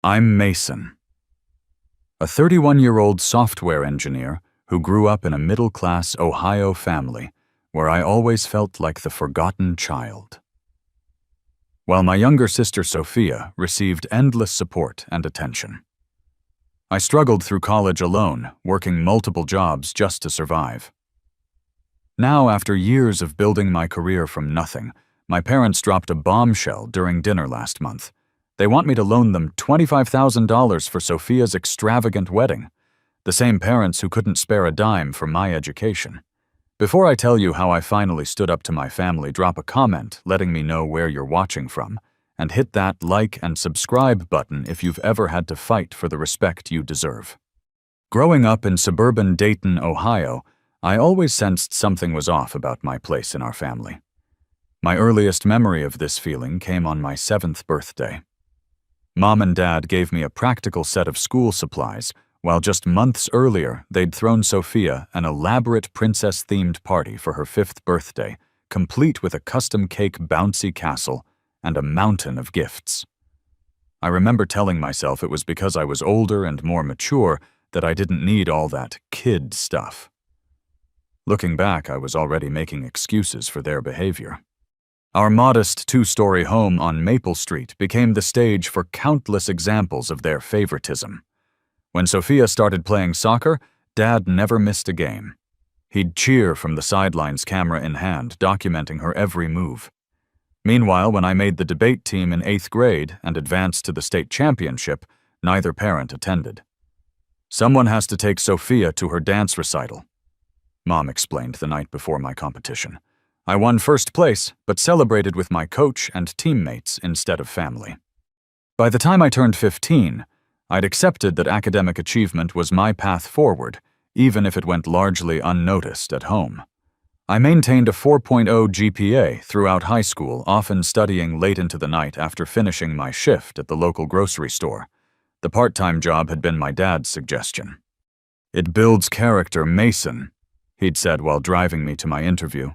I'm Mason, a 31-year-old software engineer who grew up in a middle-class Ohio family where I always felt like the forgotten child. While my younger sister Sophia received endless support and attention. I struggled through college alone, working multiple jobs just to survive. Now, after years of building my career from nothing, my parents dropped a bombshell during dinner last month. They want me to loan them $25,000 for Sophia's extravagant wedding, the same parents who couldn't spare a dime for my education. Before I tell you how I finally stood up to my family, drop a comment letting me know where you're watching from, and hit that like and subscribe button if you've ever had to fight for the respect you deserve. Growing up in suburban Dayton, Ohio, I always sensed something was off about my place in our family. My earliest memory of this feeling came on my 7th birthday. Mom and Dad gave me a practical set of school supplies, while just months earlier they'd thrown Sophia an elaborate princess-themed party for her 5th birthday, complete with a custom-cake bouncy castle and a mountain of gifts. I remember telling myself it was because I was older and more mature that I didn't need all that kid stuff. Looking back, I was already making excuses for their behavior. Our modest 2-story home on Maple Street became the stage for countless examples of their favoritism. When Sophia started playing soccer, Dad never missed a game. He'd cheer from the sidelines, camera in hand, documenting her every move. Meanwhile, when I made the debate team in 8th grade and advanced to the state championship, neither parent attended. "Someone has to take Sophia to her dance recital," Mom explained the night before my competition. I won 1st place, but celebrated with my coach and teammates instead of family. By the time I turned 15, I'd accepted that academic achievement was my path forward, even if it went largely unnoticed at home. I maintained a 4.0 GPA throughout high school, often studying late into the night after finishing my shift at the local grocery store. The part-time job had been my dad's suggestion. "It builds character, Mason," he'd said while driving me to my interview.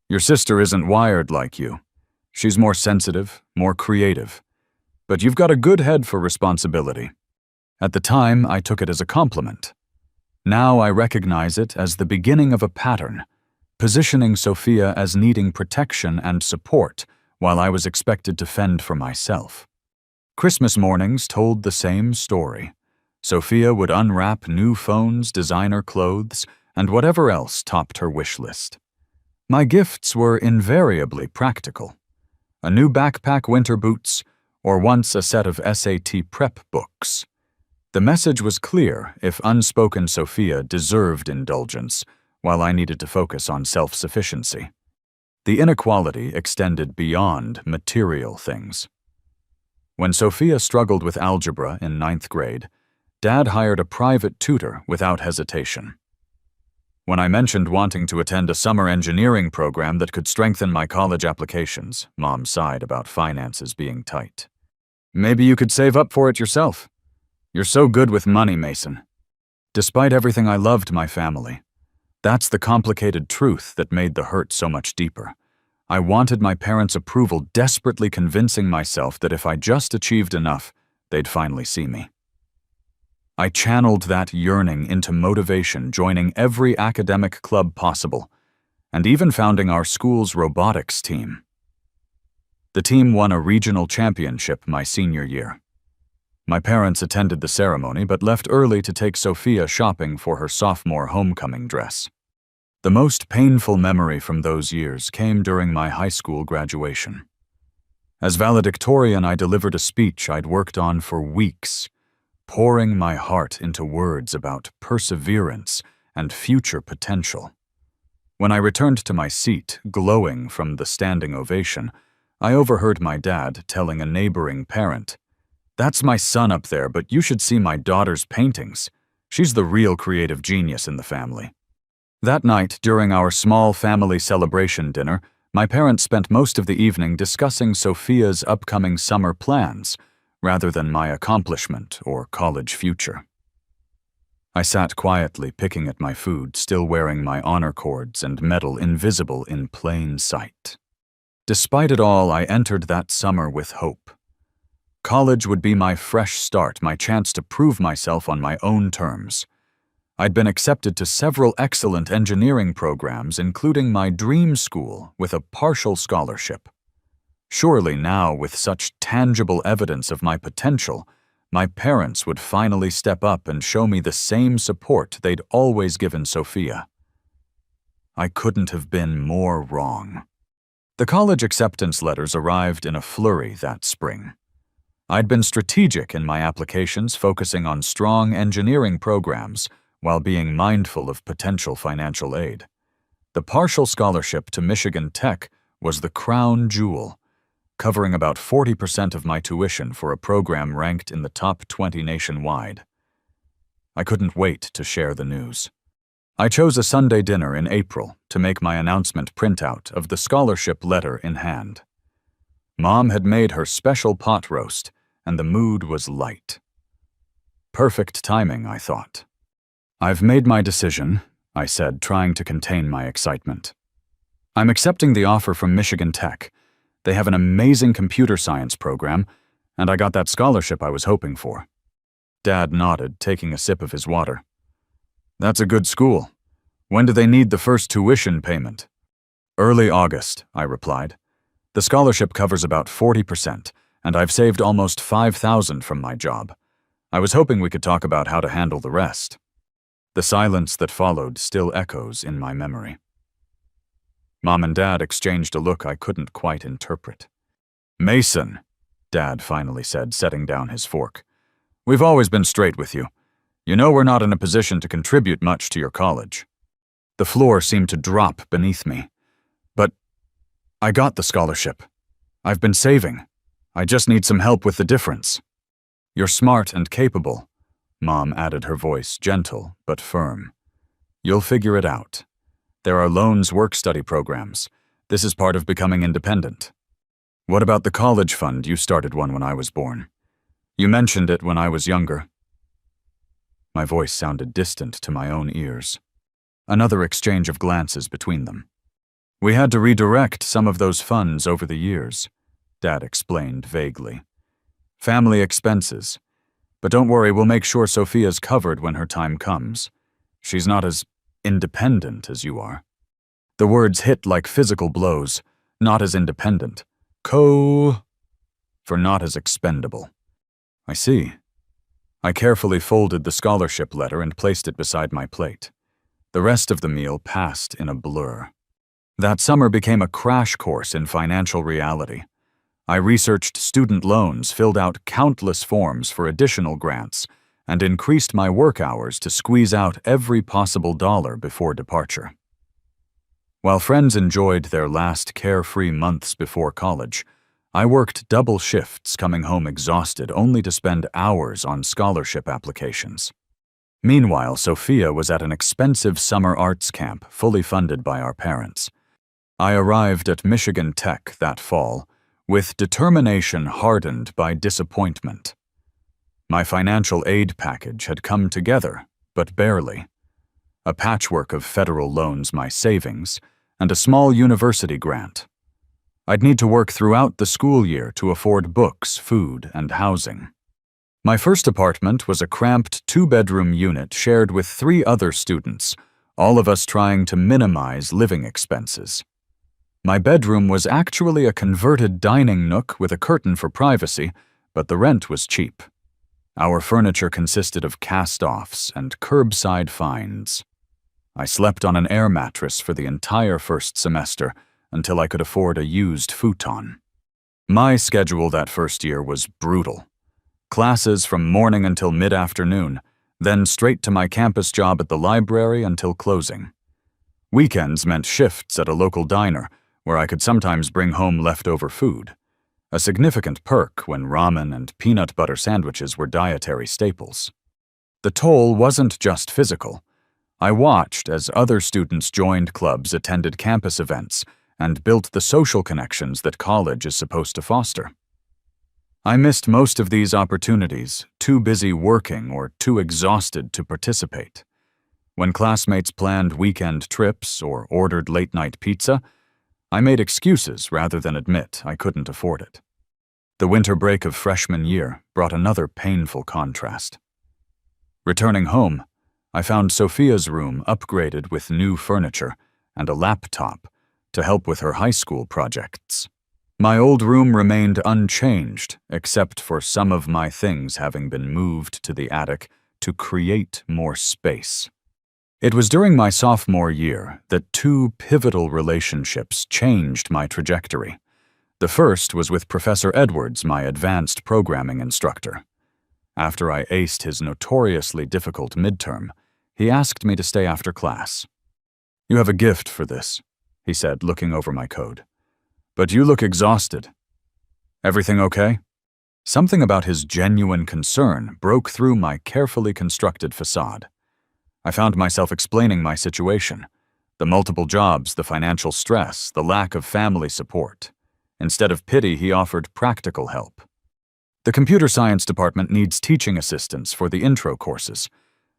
"Your sister isn't wired like you. She's more sensitive, more creative. But you've got a good head for responsibility." At the time, I took it as a compliment. Now I recognize it as the beginning of a pattern, positioning Sophia as needing protection and support while I was expected to fend for myself. Christmas mornings told the same story. Sophia would unwrap new phones, designer clothes, and whatever else topped her wish list. My gifts were invariably practical. A new backpack, winter boots, or once a set of SAT prep books. The message was clear: if unspoken Sophia deserved indulgence, while I needed to focus on self-sufficiency. The inequality extended beyond material things. When Sophia struggled with algebra in 9th grade, Dad hired a private tutor without hesitation. When I mentioned wanting to attend a summer engineering program that could strengthen my college applications, Mom sighed about finances being tight. "Maybe you could save up for it yourself. You're so good with money, Mason." Despite everything, I loved my family. That's the complicated truth that made the hurt so much deeper. I wanted my parents' approval, desperately convincing myself that if I just achieved enough, they'd finally see me. I channeled that yearning into motivation, joining every academic club possible, and even founding our school's robotics team. The team won a regional championship my senior year. My parents attended the ceremony but left early to take Sophia shopping for her sophomore homecoming dress. The most painful memory from those years came during my high school graduation. As valedictorian, I delivered a speech I'd worked on for weeks, pouring my heart into words about perseverance and future potential. When I returned to my seat, glowing from the standing ovation, I overheard my dad telling a neighboring parent, "That's my son up there, but you should see my daughter's paintings. She's the real creative genius in the family." That night, during our small family celebration dinner, my parents spent most of the evening discussing Sophia's upcoming summer plans, rather than my accomplishment or college future. I sat quietly picking at my food, still wearing my honor cords and medal invisible in plain sight. Despite it all, I entered that summer with hope. College would be my fresh start, my chance to prove myself on my own terms. I'd been accepted to several excellent engineering programs, including my dream school with a partial scholarship. Surely now, with such tangible evidence of my potential, my parents would finally step up and show me the same support they'd always given Sophia. I couldn't have been more wrong. The college acceptance letters arrived in a flurry that spring. I'd been strategic in my applications, focusing on strong engineering programs while being mindful of potential financial aid. The partial scholarship to Michigan Tech was the crown jewel, covering about 40% of my tuition for a program ranked in the top 20 nationwide. I couldn't wait to share the news. I chose a Sunday dinner in April to make my announcement printout of the scholarship letter in hand. Mom had made her special pot roast, and the mood was light. Perfect timing, I thought. "I've made my decision," I said, trying to contain my excitement. "I'm accepting the offer from Michigan Tech. They have an amazing computer science program, and I got that scholarship I was hoping for." Dad nodded, taking a sip of his water. "That's a good school. When do they need the first tuition payment?" "Early August," I replied. "The scholarship covers about 40%, and I've saved almost $5,000 from my job. I was hoping we could talk about how to handle the rest." The silence that followed still echoes in my memory. Mom and Dad exchanged a look I couldn't quite interpret. "Mason," Dad finally said, setting down his fork, "we've always been straight with you. You know we're not in a position to contribute much to your college." The floor seemed to drop beneath me. "But I got the scholarship. I've been saving. I just need some help with the difference." "You're smart and capable," Mom added, her voice gentle but firm. "You'll figure it out. There are loans work-study programs. This is part of becoming independent. What about the college fund? You started one when I was born. You mentioned it when I was younger." My voice sounded distant to my own ears. Another exchange of glances between them. "We had to redirect some of those funds over the years," Dad explained vaguely. "Family expenses. But don't worry, we'll make sure Sophia's covered when her time comes. She's not as independent as you are." The words hit like physical blows. Not as independent. For not as expendable. "I see." I carefully folded the scholarship letter and placed it beside my plate. The rest of the meal passed in a blur. That summer became a crash course in financial reality. I researched student loans, filled out countless forms for additional grants, and increased my work hours to squeeze out every possible dollar before departure. While friends enjoyed their last carefree months before college, I worked double shifts, coming home exhausted only to spend hours on scholarship applications. Meanwhile, Sophia was at an expensive summer arts camp fully funded by our parents. I arrived at Michigan Tech that fall, with determination hardened by disappointment. My financial aid package had come together, but barely. A patchwork of federal loans, my savings, and a small university grant. I'd need to work throughout the school year to afford books, food, and housing. My first apartment was a cramped 2-bedroom unit shared with 3 other students, all of us trying to minimize living expenses. My bedroom was actually a converted dining nook with a curtain for privacy, but the rent was cheap. Our furniture consisted of cast-offs and curbside finds. I slept on an air mattress for the entire first semester until I could afford a used futon. My schedule that first year was brutal. Classes from morning until mid-afternoon, then straight to my campus job at the library until closing. Weekends meant shifts at a local diner, where I could sometimes bring home leftover food, a significant perk when ramen and peanut butter sandwiches were dietary staples. The toll wasn't just physical. I watched as other students joined clubs, attended campus events, and built the social connections that college is supposed to foster. I missed most of these opportunities, too busy working or too exhausted to participate. When classmates planned weekend trips or ordered late-night pizza, I made excuses rather than admit I couldn't afford it. The winter break of freshman year brought another painful contrast. Returning home, I found Sophia's room upgraded with new furniture and a laptop to help with her high school projects. My old room remained unchanged, except for some of my things having been moved to the attic to create more space. It was during my sophomore year that two pivotal relationships changed my trajectory. The first was with Professor Edwards, my advanced programming instructor. After I aced his notoriously difficult midterm, he asked me to stay after class. "You have a gift for this," he said, looking over my code. "But you look exhausted. Everything okay?" Something about his genuine concern broke through my carefully constructed facade. I found myself explaining my situation, the multiple jobs, the financial stress, the lack of family support. Instead of pity, he offered practical help. "The computer science department needs teaching assistants for the intro courses.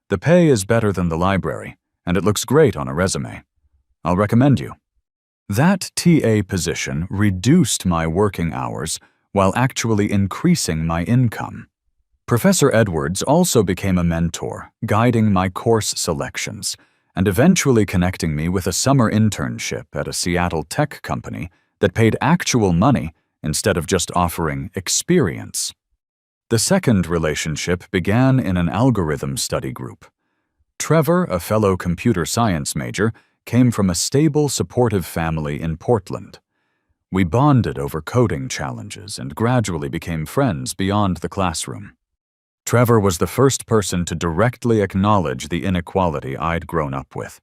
The pay is better than the library, and it looks great on a resume. I'll recommend you." That TA position reduced my working hours while actually increasing my income. Professor Edwards also became a mentor, guiding my course selections, and eventually connecting me with a summer internship at a Seattle tech company that paid actual money instead of just offering experience. The second relationship began in an algorithm study group. Trevor, a fellow computer science major, came from a stable, supportive family in Portland. We bonded over coding challenges and gradually became friends beyond the classroom. Trevor was the first person to directly acknowledge the inequality I'd grown up with.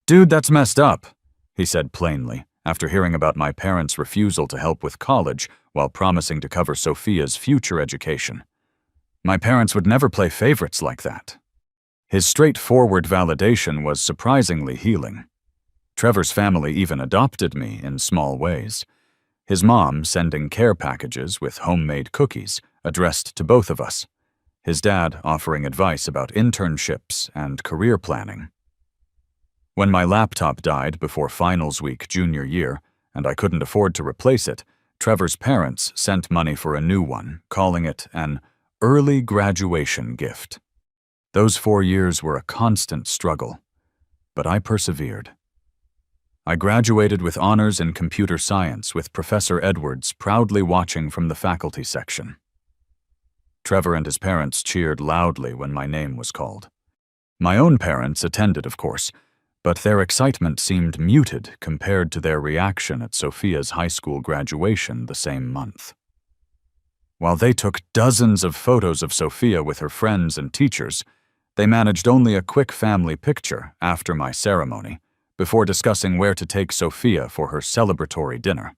"Dude, that's messed up," he said plainly, after hearing about my parents' refusal to help with college while promising to cover Sophia's future education. "My parents would never play favorites like that." His straightforward validation was surprisingly healing. Trevor's family even adopted me in small ways, his mom sending care packages with homemade cookies addressed to both of us, his dad offering advice about internships and career planning. When my laptop died before finals week junior year, and I couldn't afford to replace it, Trevor's parents sent money for a new one, calling it an early graduation gift. Those 4 years were a constant struggle, but I persevered. I graduated with honors in computer science with Professor Edwards proudly watching from the faculty section. Trevor and his parents cheered loudly when my name was called. My own parents attended, of course, but their excitement seemed muted compared to their reaction at Sophia's high school graduation the same month. While they took dozens of photos of Sophia with her friends and teachers, they managed only a quick family picture after my ceremony, before discussing where to take Sophia for her celebratory dinner.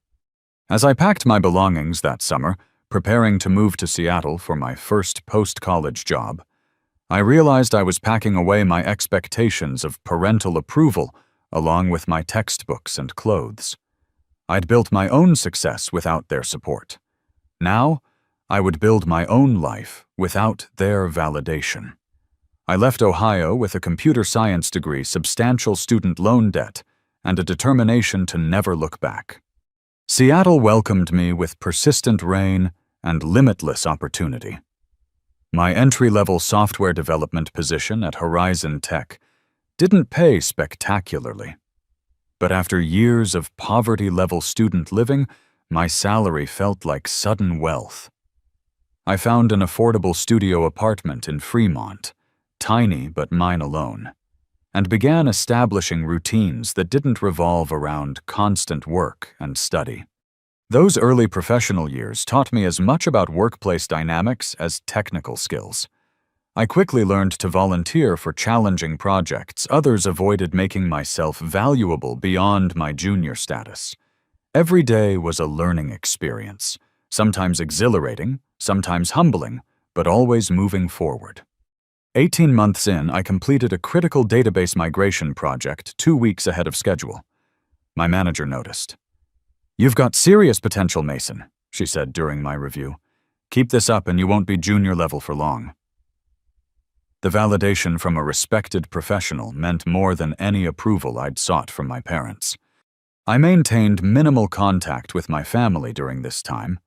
As I packed my belongings that summer, preparing to move to Seattle for my first post-college job, I realized I was packing away my expectations of parental approval along with my textbooks and clothes. I'd built my own success without their support. Now, I would build my own life without their validation. I left Ohio with a computer science degree, substantial student loan debt, and a determination to never look back. Seattle welcomed me with persistent rain and limitless opportunity. My entry-level software development position at Horizon Tech didn't pay spectacularly, but after years of poverty-level student living, my salary felt like sudden wealth. I found an affordable studio apartment in Fremont, tiny but mine alone, and began establishing routines that didn't revolve around constant work and study. Those early professional years taught me as much about workplace dynamics as technical skills. I quickly learned to volunteer for challenging projects. Others avoided making myself valuable beyond my junior status. Every day was a learning experience, sometimes exhilarating, sometimes humbling, but always moving forward. 18 months in, I completed a critical database migration project 2 weeks ahead of schedule. My manager noticed. "You've got serious potential, Mason," she said during my review. "Keep this up and you won't be junior level for long." The validation from a respected professional meant more than any approval I'd sought from my parents. I maintained minimal contact with my family during this time.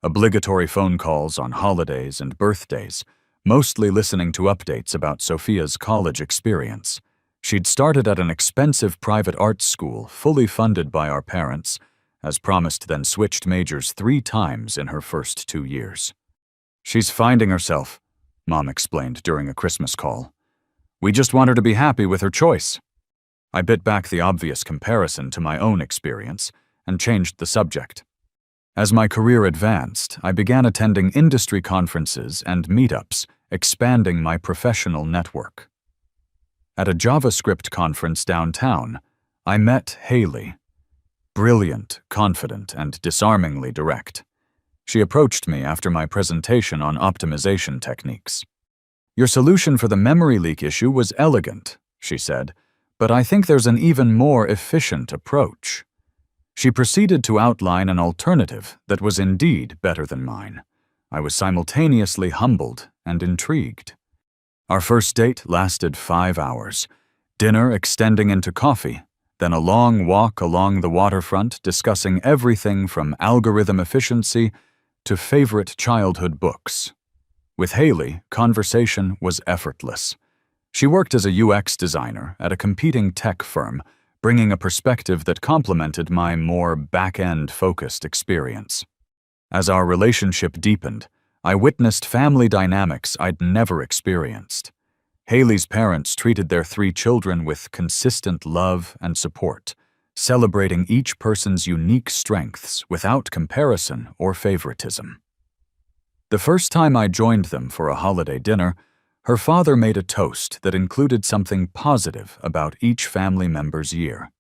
Obligatory phone calls on holidays and birthdays, mostly listening to updates about Sophia's college experience. She'd started at an expensive private arts school, fully funded by our parents, as promised, then switched majors 3 times in her first 2 years. "She's finding herself," Mom explained during a Christmas call. "We just want her to be happy with her choice." I bit back the obvious comparison to my own experience and changed the subject. As my career advanced, I began attending industry conferences and meetups, expanding my professional network. At a JavaScript conference downtown, I met Haley. Brilliant, confident, and disarmingly direct. She approached me after my presentation on optimization techniques. "Your solution for the memory leak issue was elegant," she said, "but I think there's an even more efficient approach." She proceeded to outline an alternative that was indeed better than mine. I was simultaneously humbled and intrigued. Our first date lasted 5 hours, dinner extending into coffee, then a long walk along the waterfront discussing everything from algorithm efficiency to favorite childhood books. With Haley, conversation was effortless. She worked as a UX designer at a competing tech firm, bringing a perspective that complemented my more back-end focused experience. As our relationship deepened, I witnessed family dynamics I'd never experienced. Haley's parents treated their 3 children with consistent love and support, celebrating each person's unique strengths without comparison or favoritism. The first time I joined them for a holiday dinner, her father made a toast that included something positive about each family member's year.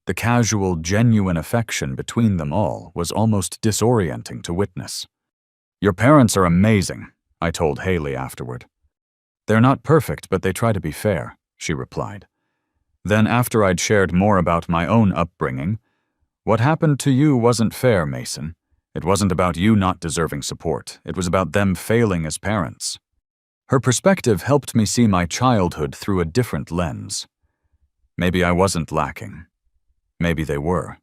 The casual, genuine affection between them all was almost disorienting to witness. "Your parents are amazing," I told Haley afterward. "They're not perfect, but they try to be fair," she replied. Then, after I'd shared more about my own upbringing, "What happened to you wasn't fair, Mason. It wasn't about you not deserving support. It was about them failing as parents." Her perspective helped me see my childhood through a different lens. Maybe I wasn't lacking. Maybe they were.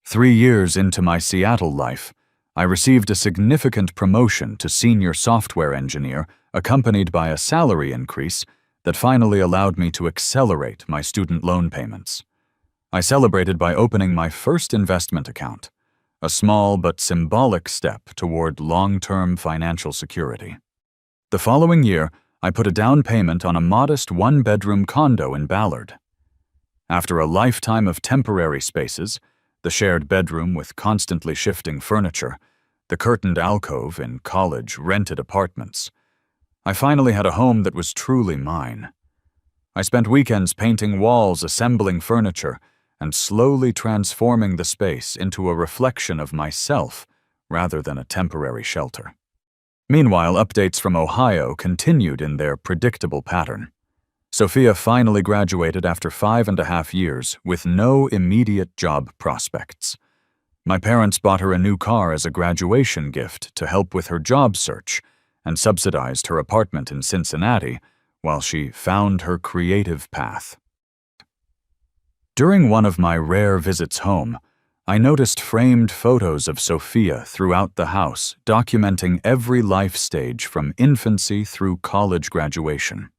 3 years into my Seattle life, I received a significant promotion to senior software engineer, accompanied by a salary increase that finally allowed me to accelerate my student loan payments. I celebrated by opening my first investment account, a small but symbolic step toward long-term financial security. The following year, I put a down payment on a modest 1-bedroom condo in Ballard. After a lifetime of temporary spaces, the shared bedroom with constantly shifting furniture, the curtained alcove in college rented apartments, I finally had a home that was truly mine. I spent weekends painting walls, assembling furniture, and slowly transforming the space into a reflection of myself rather than a temporary shelter. Meanwhile, updates from Ohio continued in their predictable pattern. Sophia finally graduated after 5.5 years with no immediate job prospects. My parents bought her a new car as a graduation gift to help with her job search and subsidized her apartment in Cincinnati while she found her creative path. During one of my rare visits home, I noticed framed photos of Sophia throughout the house, documenting every life stage from infancy through college graduation.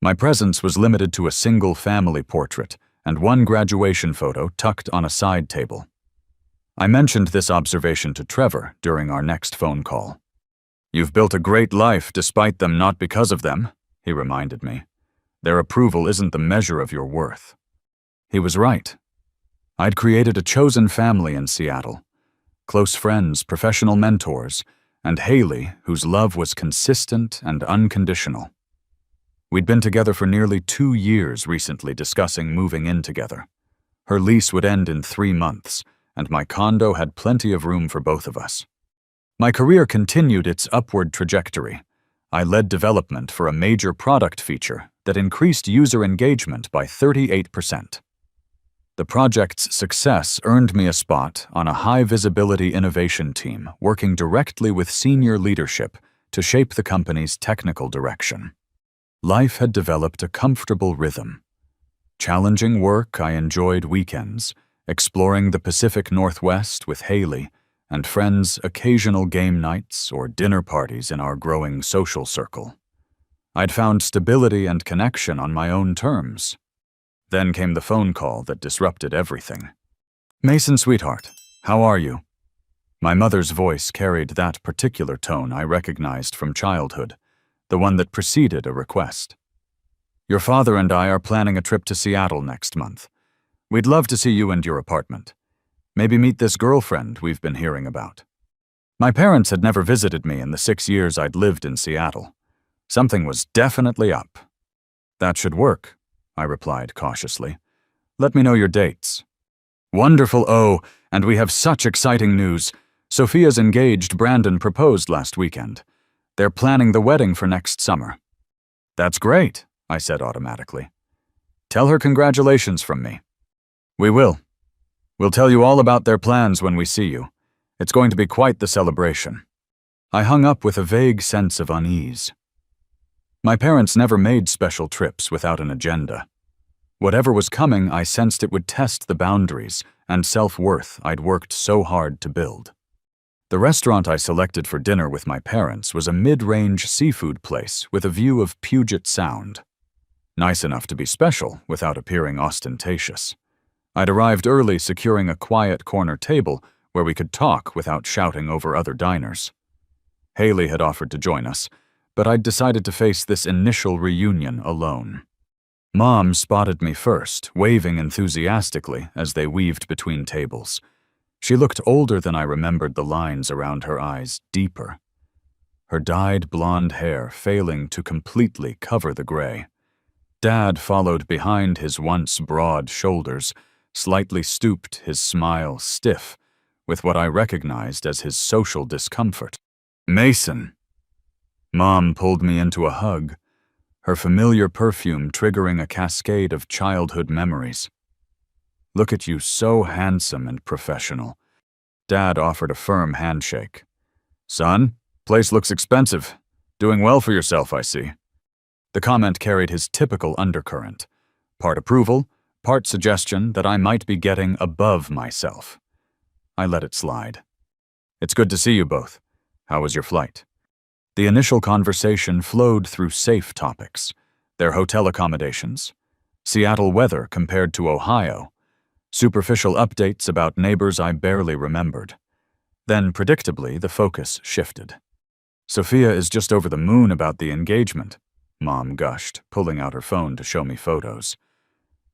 My presence was limited to a single family portrait and one graduation photo tucked on a side table. I mentioned this observation to Trevor during our next phone call. "You've built a great life despite them, not because of them," he reminded me. "Their approval isn't the measure of your worth." He was right. I'd created a chosen family in Seattle, close friends, professional mentors, and Haley, whose love was consistent and unconditional. We'd been together for nearly 2 years recently, discussing moving in together. Her lease would end in 3 months, and my condo had plenty of room for both of us. My career continued its upward trajectory. I led development for a major product feature that increased user engagement by 38%. The project's success earned me a spot on a high-visibility innovation team working directly with senior leadership to shape the company's technical direction. Life had developed a comfortable rhythm. Challenging work, I enjoyed weekends, exploring the Pacific Northwest with Haley, and friends' occasional game nights or dinner parties in our growing social circle. I'd found stability and connection on my own terms. Then came the phone call that disrupted everything. "Mason, sweetheart, how are you?" My mother's voice carried that particular tone I recognized from childhood, the one that preceded a request. "Your father and I are planning a trip to Seattle next month. We'd love to see you and your apartment. Maybe meet this girlfriend we've been hearing about." My parents had never visited me in the 6 years I'd lived in Seattle. Something was definitely up. "That should work," I replied cautiously. "Let me know your dates." "Wonderful, oh, and we have such exciting news. Sophia's engaged. Brandon proposed last weekend. They're planning the wedding for next summer." "That's great," I said automatically. "Tell her congratulations from me." "We will. We'll tell you all about their plans when we see you. It's going to be quite the celebration." I hung up with a vague sense of unease. My parents never made special trips without an agenda. Whatever was coming, I sensed it would test the boundaries and self-worth I'd worked so hard to build. The restaurant I selected for dinner with my parents was a mid-range seafood place with a view of Puget Sound. Nice enough to be special without appearing ostentatious. I'd arrived early, securing a quiet corner table where we could talk without shouting over other diners. Haley had offered to join us, but I'd decided to face this initial reunion alone. Mom spotted me first, waving enthusiastically as they weaved between tables. She looked older than I remembered, the lines around her eyes deeper. Her dyed blonde hair failing to completely cover the gray. Dad followed behind, his once broad shoulders, slightly stooped, his smile stiff, with what I recognized as his social discomfort. "Mason." Mom pulled me into a hug, her familiar perfume triggering a cascade of childhood memories. "Look at you, so handsome and professional." Dad offered a firm handshake. "Son, place looks expensive. Doing well for yourself, I see." The comment carried his typical undercurrent, part approval, part suggestion that I might be getting above myself. I let it slide. "It's good to see you both. How was your flight?" The initial conversation flowed through safe topics: their hotel accommodations, Seattle weather compared to Ohio, superficial updates about neighbors I barely remembered. Then, predictably, the focus shifted. "Sophia is just over the moon about the engagement," Mom gushed, pulling out her phone to show me photos.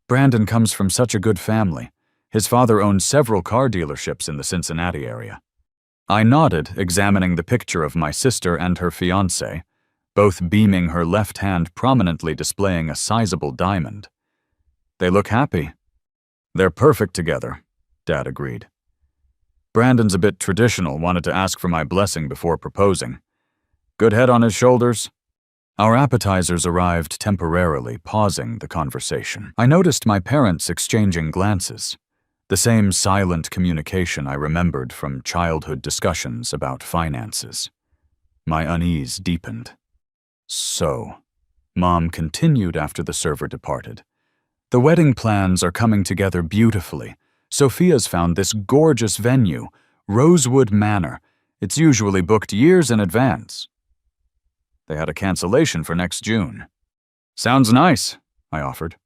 "Brandon comes from such a good family. His father owns several car dealerships in the Cincinnati area." I nodded, examining the picture of my sister and her fiancé, both beaming, her left hand prominently displaying a sizable diamond. "They look happy." "They're perfect together," Dad agreed. "Brandon's a bit traditional, wanted to ask for my blessing before proposing. Good head on his shoulders." Our appetizers arrived temporarily, pausing the conversation. I noticed my parents exchanging glances, the same silent communication I remembered from childhood discussions about finances. My unease deepened. "So," Mom continued after the server departed, "the wedding plans are coming together beautifully. Sophia's found this gorgeous venue, Rosewood Manor. It's usually booked years in advance." They had a cancellation for next June. "Sounds nice," I offered,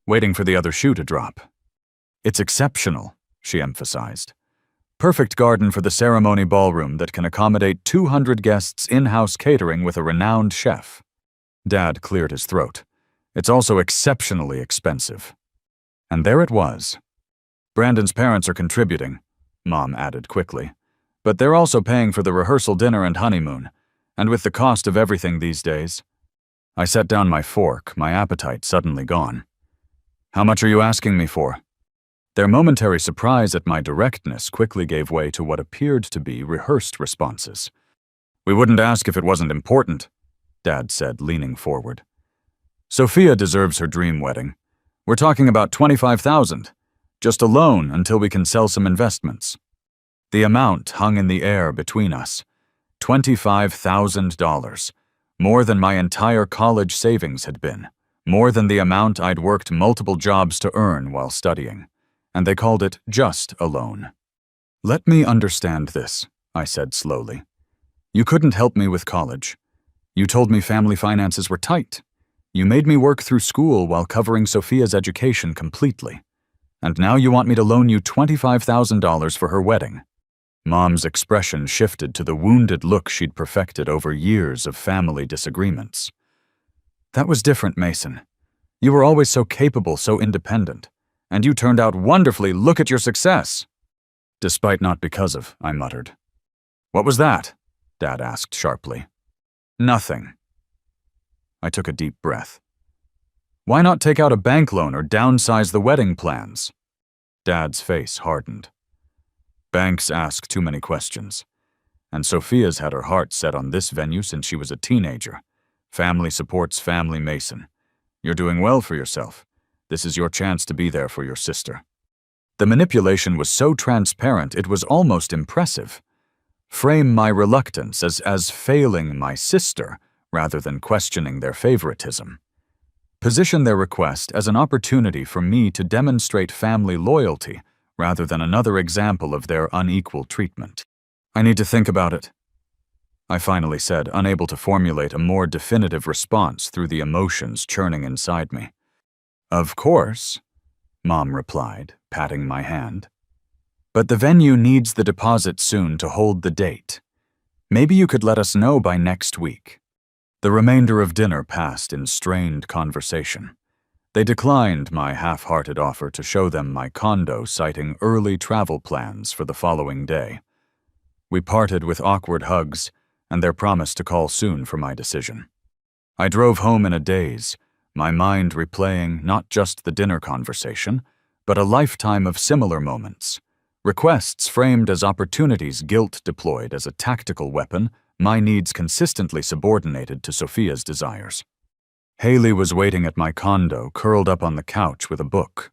waiting for the other shoe to drop. "It's exceptional," she emphasized. "Perfect garden for the ceremony ballroom that can accommodate 200 guests, in-house catering with a renowned chef." Dad cleared his throat. "It's also exceptionally expensive." And there it was. "Brandon's parents are contributing," Mom added quickly. "But they're also paying for the rehearsal dinner and honeymoon. And with the cost of everything these days..." I set down my fork, my appetite suddenly gone. "How much are you asking me for?" Their momentary surprise at my directness quickly gave way to what appeared to be rehearsed responses. "We wouldn't ask if it wasn't important," Dad said, leaning forward. "Sophia deserves her dream wedding. We're talking about $25,000, just a loan until we can sell some investments." The amount hung in the air between us. $25,000, more than my entire college savings had been, more than the amount I'd worked multiple jobs to earn while studying. And they called it just a loan. Let me understand this, I said slowly. You couldn't help me with college. You told me family finances were tight. You made me work through school while covering Sophia's education completely. And now you want me to loan you $25,000 for her wedding. Mom's expression shifted to the wounded look she'd perfected over years of family disagreements. That was different, Mason. You were always so capable, so independent. And you turned out wonderfully. Look at your success. Despite not because of, I muttered. What was that? Dad asked sharply. Nothing. I took a deep breath. Why not take out a bank loan or downsize the wedding plans? Dad's face hardened. Banks ask too many questions. And Sophia's had her heart set on this venue since she was a teenager. Family supports family, Mason. You're doing well for yourself. This is your chance to be there for your sister. The manipulation was so transparent it was almost impressive. Frame my reluctance as failing my sister rather than questioning their favoritism. Position their request as an opportunity for me to demonstrate family loyalty rather than another example of their unequal treatment. I need to think about it, I finally said, unable to formulate a more definitive response through the emotions churning inside me. Of course, Mom replied, patting my hand. But the venue needs the deposit soon to hold the date. Maybe you could let us know by next week. The remainder of dinner passed in strained conversation. They declined my half-hearted offer to show them my condo, citing early travel plans for the following day. We parted with awkward hugs and their promise to call soon for my decision. I drove home in a daze, my mind replaying not just the dinner conversation, but a lifetime of similar moments. Requests framed as opportunities, guilt deployed as a tactical weapon, my needs consistently subordinated to Sophia's desires. Haley was waiting at my condo, curled up on the couch with a book.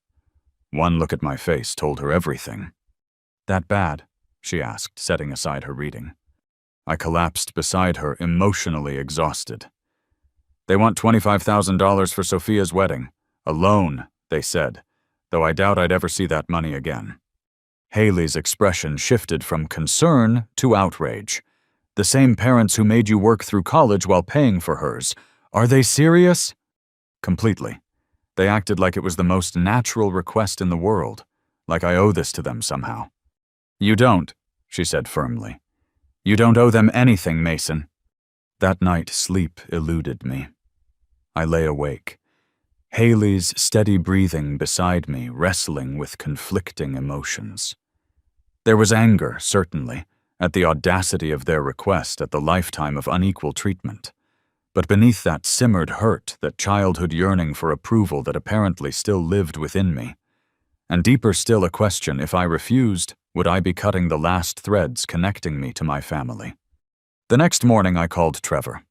One look at my face told her everything. That bad? She asked, setting aside her reading. I collapsed beside her, emotionally exhausted. They want $25,000 for Sophia's wedding. A loan, they said, though I doubt I'd ever see that money again. Haley's expression shifted from concern to outrage. The same parents who made you work through college while paying for hers. Are they serious? Completely. They acted like it was the most natural request in the world, like I owe this to them somehow. You don't, she said firmly. You don't owe them anything, Mason. That night, sleep eluded me. I lay awake. Haley's steady breathing beside me, wrestling with conflicting emotions. There was anger, certainly, at the audacity of their request at the lifetime of unequal treatment. But beneath that simmered hurt, that childhood yearning for approval that apparently still lived within me. And deeper still a question, if I refused, would I be cutting the last threads connecting me to my family? The next morning I called Trevor.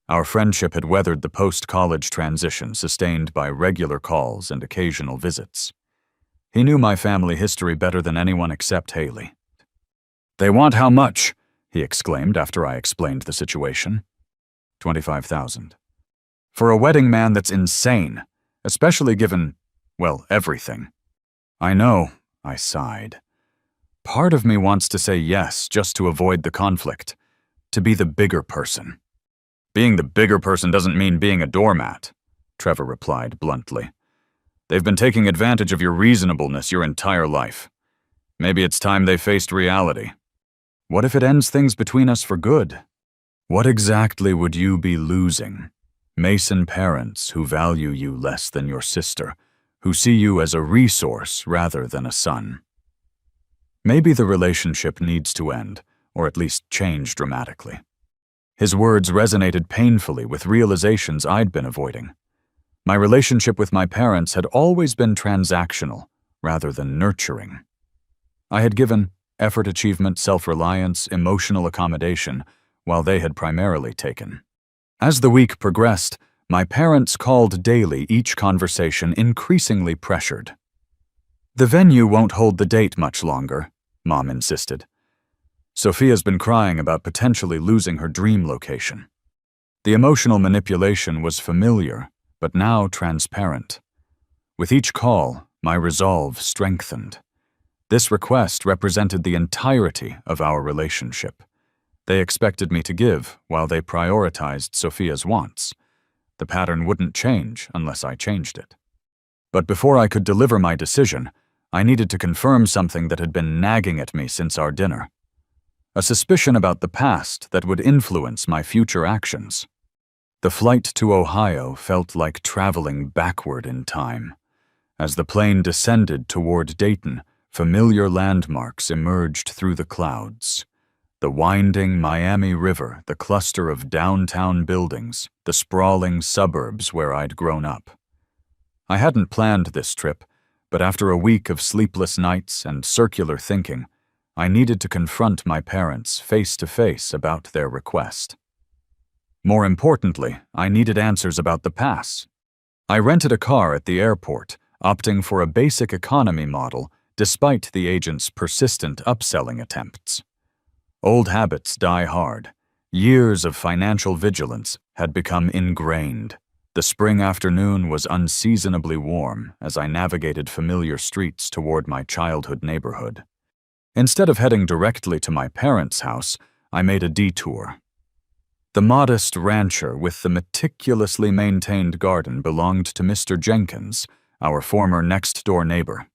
Our friendship had weathered the post-college transition, sustained by regular calls and occasional visits. He knew my family history better than anyone except Haley. They want how much? He exclaimed after I explained the situation. $25,000. For a wedding, man, that's insane, especially given, well, everything. I know, I sighed. Part of me wants to say yes just to avoid the conflict, to be the bigger person. Being the bigger person doesn't mean being a doormat, Trevor replied bluntly. They've been taking advantage of your reasonableness your entire life. Maybe it's time they faced reality. What if it ends things between us for good? What exactly would you be losing? Mason parents who value you less than your sister, who see you as a resource rather than a son. Maybe the relationship needs to end, or at least change dramatically. His words resonated painfully with realizations I'd been avoiding. My relationship with my parents had always been transactional, rather than nurturing. I had given effort, achievement, self-reliance, emotional accommodation, while they had primarily taken. As the week progressed, my parents called daily, each conversation increasingly pressured. The venue won't hold the date much longer, Mom insisted. Sophia's been crying about potentially losing her dream location. The emotional manipulation was familiar, but now transparent. With each call, my resolve strengthened. This request represented the entirety of our relationship. They expected me to give while they prioritized Sophia's wants. The pattern wouldn't change unless I changed it. But before I could deliver my decision, I needed to confirm something that had been nagging at me since our dinner. A suspicion about the past that would influence my future actions. The flight to Ohio felt like traveling backward in time. As the plane descended toward Dayton, familiar landmarks emerged through the clouds. The winding Miami River, the cluster of downtown buildings, the sprawling suburbs where I'd grown up. I hadn't planned this trip, but after a week of sleepless nights and circular thinking, I needed to confront my parents face to face about their request. More importantly, I needed answers about the pass. I rented a car at the airport, opting for a basic economy model despite the agent's persistent upselling attempts. Old habits die hard. Years of financial vigilance had become ingrained. The spring afternoon was unseasonably warm as I navigated familiar streets toward my childhood neighborhood. Instead of heading directly to my parents' house, I made a detour. The modest rancher with the meticulously maintained garden belonged to Mr. Jenkins, our former next-door neighbor.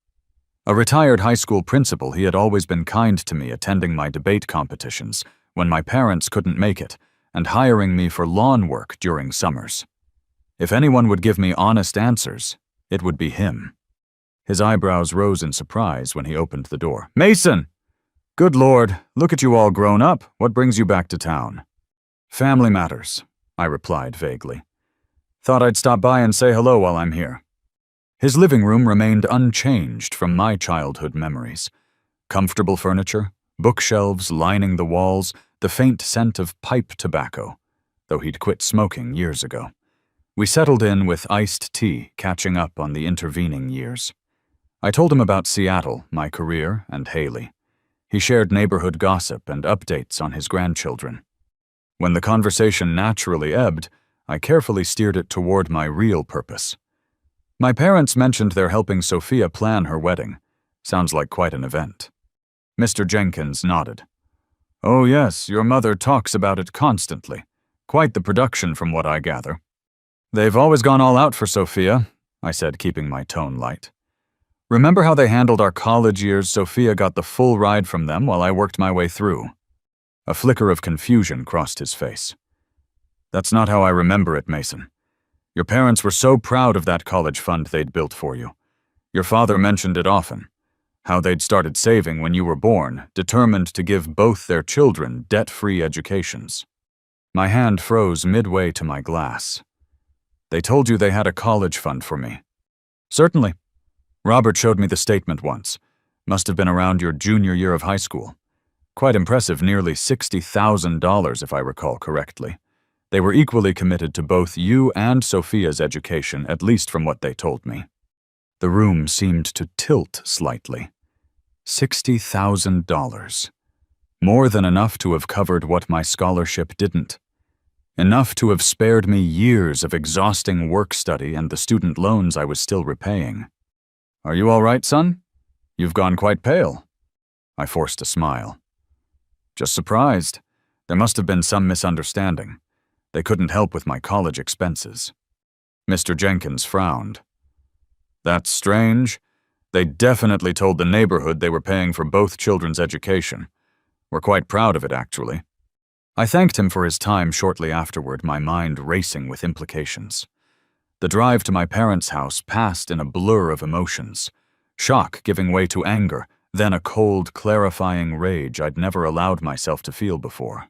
A retired high school principal, he had always been kind to me attending my debate competitions when my parents couldn't make it, and hiring me for lawn work during summers. If anyone would give me honest answers, it would be him. His eyebrows rose in surprise when he opened the door. "Mason! Good Lord, look at you all grown up. What brings you back to town?" "Family matters," I replied vaguely. "Thought I'd stop by and say hello while I'm here." His living room remained unchanged from my childhood memories. Comfortable furniture, bookshelves lining the walls, the faint scent of pipe tobacco, though he'd quit smoking years ago. We settled in with iced tea, catching up on the intervening years. I told him about Seattle, my career, and Haley. He shared neighborhood gossip and updates on his grandchildren. When the conversation naturally ebbed, I carefully steered it toward my real purpose. My parents mentioned they're helping Sophia plan her wedding. Sounds like quite an event. Mr. Jenkins nodded. "Oh yes, your mother talks about it constantly. Quite the production from what I gather." "They've always gone all out for Sophia," I said, keeping my tone light. "Remember how they handled our college years? Sophia got the full ride from them while I worked my way through." A flicker of confusion crossed his face. "That's not how I remember it, Mason. Your parents were so proud of that college fund they'd built for you. Your father mentioned it often, how they'd started saving when you were born, determined to give both their children debt-free educations." My hand froze midway to my glass. "They told you they had a college fund for me?" "Certainly. Robert showed me the statement once. Must have been around your junior year of high school. Quite impressive, nearly $60,000 if I recall correctly. They were equally committed to both you and Sophia's education, at least from what they told me." The room seemed to tilt slightly. $60,000. More than enough to have covered what my scholarship didn't. Enough to have spared me years of exhausting work study and the student loans I was still repaying. "Are you all right, son? You've gone quite pale." I forced a smile. "Just surprised. There must have been some misunderstanding. They couldn't help with my college expenses." Mr. Jenkins frowned. "That's strange. They definitely told the neighborhood they were paying for both children's education. We're quite proud of it, actually." I thanked him for his time shortly afterward, my mind racing with implications. The drive to my parents' house passed in a blur of emotions. Shock giving way to anger, then a cold, clarifying rage I'd never allowed myself to feel before.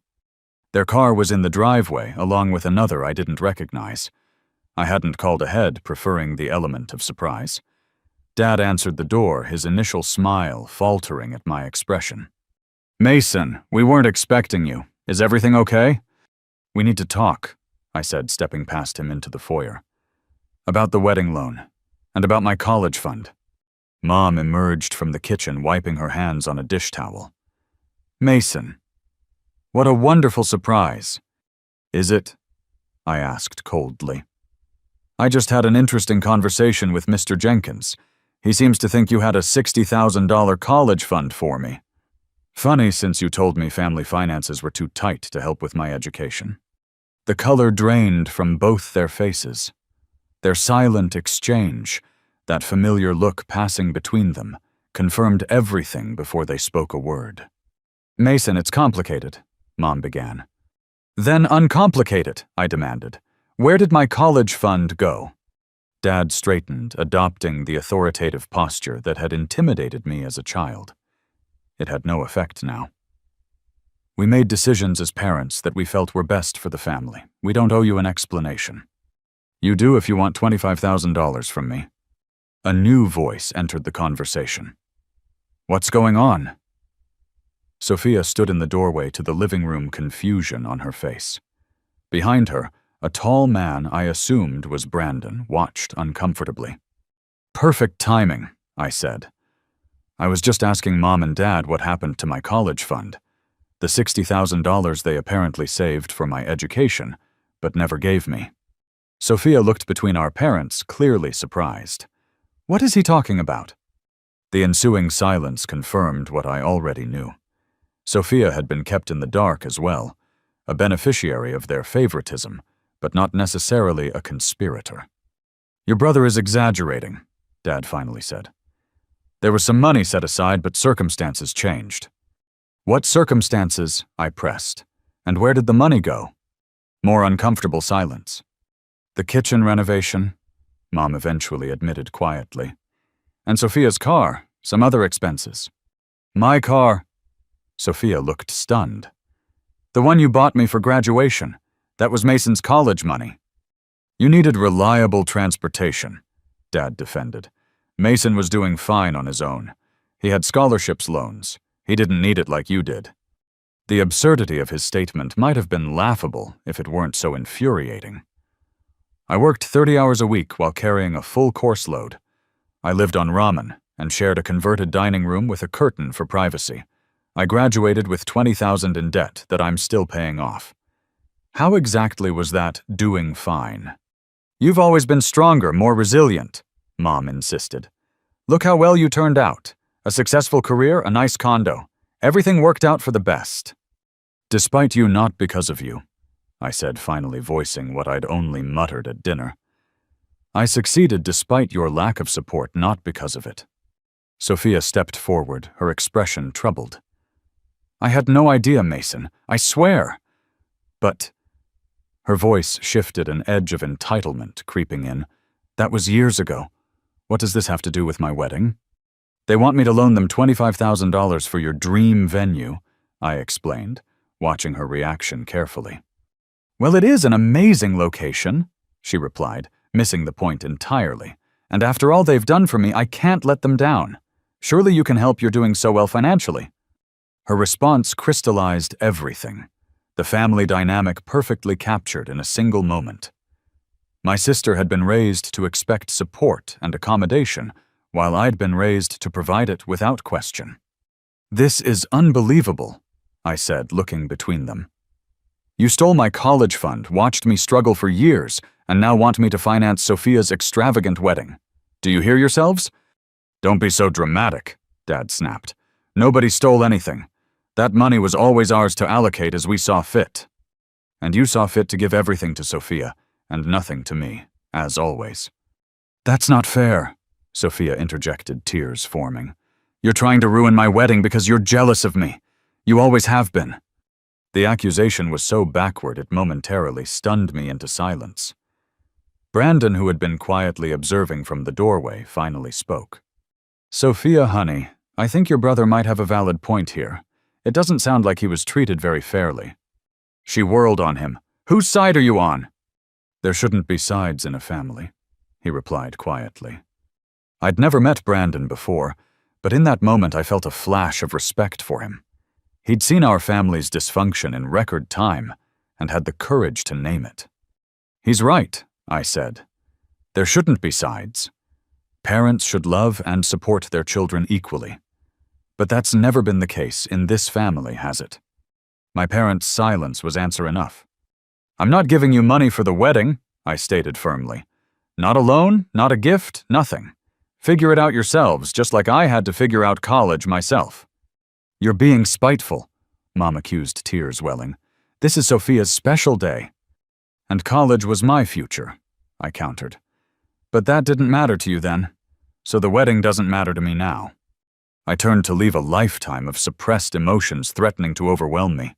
Their car was in the driveway, along with another I didn't recognize. I hadn't called ahead, preferring the element of surprise. Dad answered the door, his initial smile faltering at my expression. "Mason, we weren't expecting you. Is everything okay?" "We need to talk," I said, stepping past him into the foyer. "About the wedding loan, and about my college fund." Mom emerged from the kitchen, wiping her hands on a dish towel. "Mason, what a wonderful surprise." "Is it?" I asked coldly. "I just had an interesting conversation with Mr. Jenkins. He seems to think you had a $60,000 college fund for me. Funny, since you told me family finances were too tight to help with my education." The color drained from both their faces. Their silent exchange, that familiar look passing between them, confirmed everything before they spoke a word. "Mason, it's complicated," Mom began. "Then uncomplicate it," I demanded. "Where did my college fund go?" Dad straightened, adopting the authoritative posture that had intimidated me as a child. It had no effect now. "We made decisions as parents that we felt were best for the family. We don't owe you an explanation. You do if you want $25,000 from me." A new voice entered the conversation. "What's going on?" Sophia stood in the doorway to the living room, confusion on her face. Behind her, a tall man I assumed was Brandon watched uncomfortably. "Perfect timing," I said. "I was just asking Mom and Dad what happened to my college fund. The $60,000 they apparently saved for my education, but never gave me." Sophia looked between our parents, clearly surprised. "What is he talking about?" The ensuing silence confirmed what I already knew. Sophia had been kept in the dark as well, a beneficiary of their favoritism, but not necessarily a conspirator. "Your brother is exaggerating," Dad finally said. "There was some money set aside, but circumstances changed." "What circumstances?" I pressed. "And where did the money go?" More uncomfortable silence. "The kitchen renovation," Mom eventually admitted quietly. "And Sophia's car, some other expenses." "My car?" Sophia looked stunned. "The one you bought me for graduation. That was Mason's college money." "You needed reliable transportation," Dad defended. "Mason was doing fine on his own. He had scholarships loans. He didn't need it like you did." The absurdity of his statement might have been laughable if it weren't so infuriating. I worked 30 hours a week while carrying a full course load. I lived on ramen and shared a converted dining room with a curtain for privacy. I graduated with $20,000 in debt that I'm still paying off. How exactly was that doing fine? "You've always been stronger, more resilient," Mom insisted. "Look how well you turned out. A successful career, a nice condo. Everything worked out for the best." "Despite you, not because of you," I said, finally voicing what I'd only muttered at dinner. "I succeeded despite your lack of support, not because of it." Sophia stepped forward, her expression troubled. "I had no idea, Mason. I swear." "But—" Her voice shifted, an edge of entitlement creeping in. "That was years ago. What does this have to do with my wedding?" "They want me to loan them $25,000 for your dream venue," I explained, watching her reaction carefully. "Well, it is an amazing location," she replied, missing the point entirely. "And after all they've done for me, I can't let them down. Surely you can help, you're doing so well financially." Her response crystallized everything, the family dynamic perfectly captured in a single moment. My sister had been raised to expect support and accommodation, while I'd been raised to provide it without question. "This is unbelievable," I said, looking between them. "You stole my college fund, watched me struggle for years, and now want me to finance Sophia's extravagant wedding. Do you hear yourselves?" "Don't be so dramatic," Dad snapped. "Nobody stole anything. That money was always ours to allocate as we saw fit. And you saw fit to give everything to Sophia, and nothing to me, as always." "That's not fair," Sophia interjected, tears forming. "You're trying to ruin my wedding because you're jealous of me. You always have been." The accusation was so backward it momentarily stunned me into silence. Brandon, who had been quietly observing from the doorway, finally spoke. "Sophia, honey, I think your brother might have a valid point here. It doesn't sound like he was treated very fairly." She whirled on him. "Whose side are you on?" "There shouldn't be sides in a family," he replied quietly. I'd never met Brandon before, but in that moment I felt a flash of respect for him. He'd seen our family's dysfunction in record time and had the courage to name it. "He's right," I said. "There shouldn't be sides. Parents should love and support their children equally. But that's never been the case in this family, has it?" My parents' silence was answer enough. "I'm not giving you money for the wedding," I stated firmly. "Not a loan, not a gift, nothing. Figure it out yourselves, just like I had to figure out college myself." "You're being spiteful," Mom accused, tears welling. "This is Sophia's special day." "And college was my future," I countered. "But that didn't matter to you then, so the wedding doesn't matter to me now." I turned to leave a lifetime of suppressed emotions threatening to overwhelm me.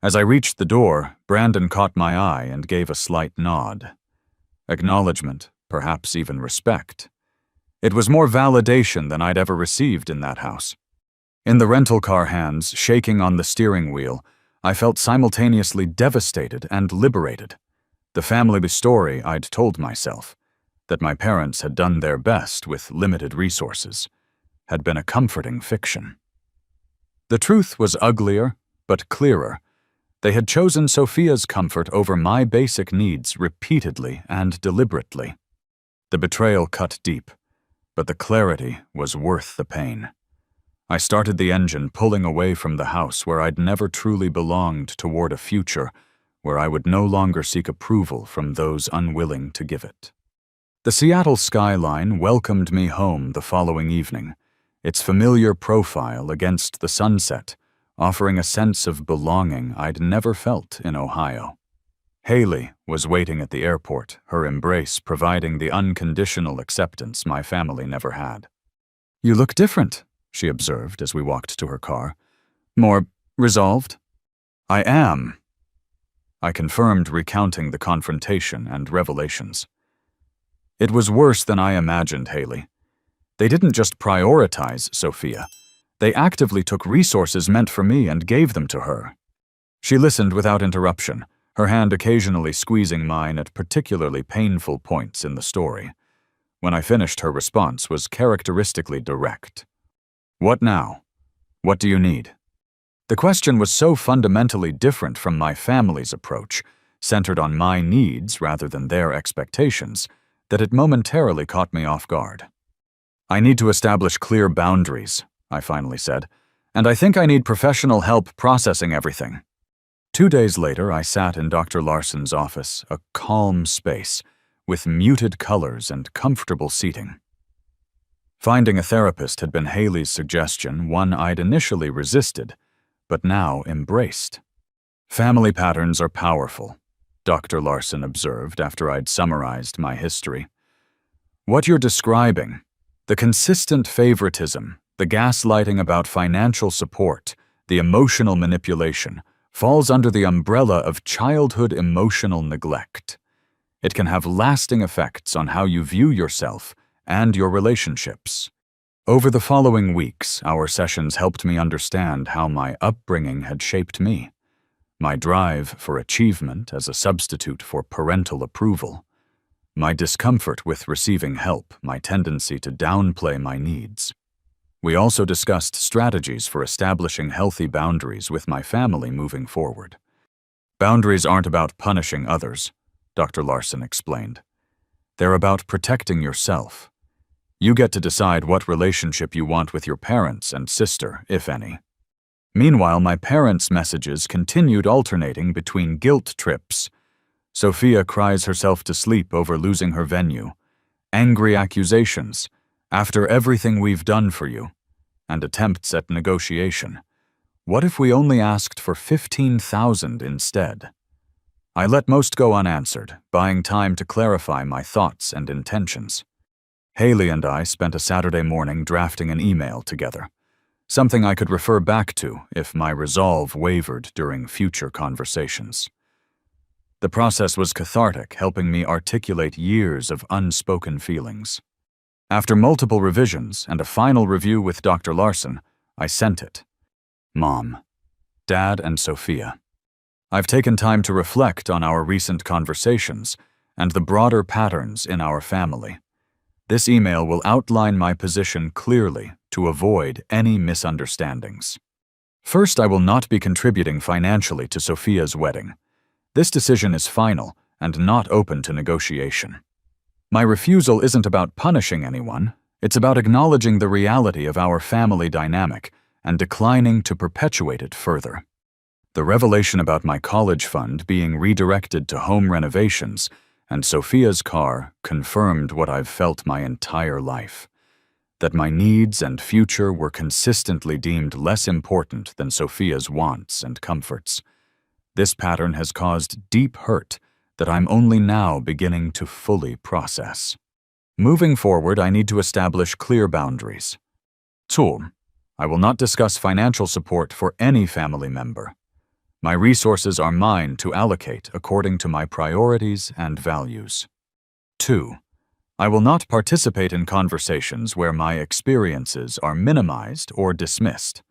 As I reached the door, Brandon caught my eye and gave a slight nod. Acknowledgement, perhaps even respect. It was more validation than I'd ever received in that house. In the rental car hands, shaking on the steering wheel, I felt simultaneously devastated and liberated. The family story I'd told myself, that my parents had done their best with limited resources, had been a comforting fiction. The truth was uglier, but clearer. They had chosen Sophia's comfort over my basic needs repeatedly and deliberately. The betrayal cut deep, but the clarity was worth the pain. I started the engine, pulling away from the house where I'd never truly belonged, toward a future where I would no longer seek approval from those unwilling to give it. The Seattle skyline welcomed me home the following evening, its familiar profile against the sunset, offering a sense of belonging I'd never felt in Ohio. Haley was waiting at the airport, her embrace providing the unconditional acceptance my family never had. "You look different," she observed as we walked to her car. "More resolved?" "I am," I confirmed, recounting the confrontation and revelations. "It was worse than I imagined, Haley. They didn't just prioritize Sophia. They actively took resources meant for me and gave them to her." She listened without interruption, her hand occasionally squeezing mine at particularly painful points in the story. When I finished, her response was characteristically direct. "What now? What do you need?" The question was so fundamentally different from my family's approach, centered on my needs rather than their expectations, that it momentarily caught me off guard. "I need to establish clear boundaries," I finally said, "and I think I need professional help processing everything." 2 days later, I sat in Dr. Larson's office, a calm space, with muted colors and comfortable seating. Finding a therapist had been Haley's suggestion, one I'd initially resisted, but now embraced. "Family patterns are powerful," Dr. Larson observed after I'd summarized my history. "What you're describing, the consistent favoritism, the gaslighting about financial support, the emotional manipulation, falls under the umbrella of childhood emotional neglect. It can have lasting effects on how you view yourself and your relationships." Over the following weeks, our sessions helped me understand how my upbringing had shaped me, my drive for achievement as a substitute for parental approval, my discomfort with receiving help, my tendency to downplay my needs. We also discussed strategies for establishing healthy boundaries with my family moving forward. "Boundaries aren't about punishing others," Dr. Larson explained. "They're about protecting yourself. You get to decide what relationship you want with your parents and sister, if any." Meanwhile, my parents' messages continued alternating between guilt trips. Sophia cries herself to sleep over losing her venue, angry accusations, "After everything we've done for you," and attempts at negotiation. "What if we only asked for $15,000 instead?" I let most go unanswered, buying time to clarify my thoughts and intentions. Haley and I spent a Saturday morning drafting an email together, something I could refer back to if my resolve wavered during future conversations. The process was cathartic, helping me articulate years of unspoken feelings. After multiple revisions and a final review with Dr. Larson, I sent it. Mom, Dad, and Sophia. I've taken time to reflect on our recent conversations and the broader patterns in our family. This email will outline my position clearly to avoid any misunderstandings. First, I will not be contributing financially to Sophia's wedding. This decision is final and not open to negotiation. My refusal isn't about punishing anyone, it's about acknowledging the reality of our family dynamic and declining to perpetuate it further. The revelation about my college fund being redirected to home renovations and Sophia's car confirmed what I've felt my entire life, that my needs and future were consistently deemed less important than Sophia's wants and comforts. This pattern has caused deep hurt that I'm only now beginning to fully process. Moving forward, I need to establish clear boundaries. 2. I will not discuss financial support for any family member. My resources are mine to allocate according to my priorities and values. 2. I will not participate in conversations where my experiences are minimized or dismissed.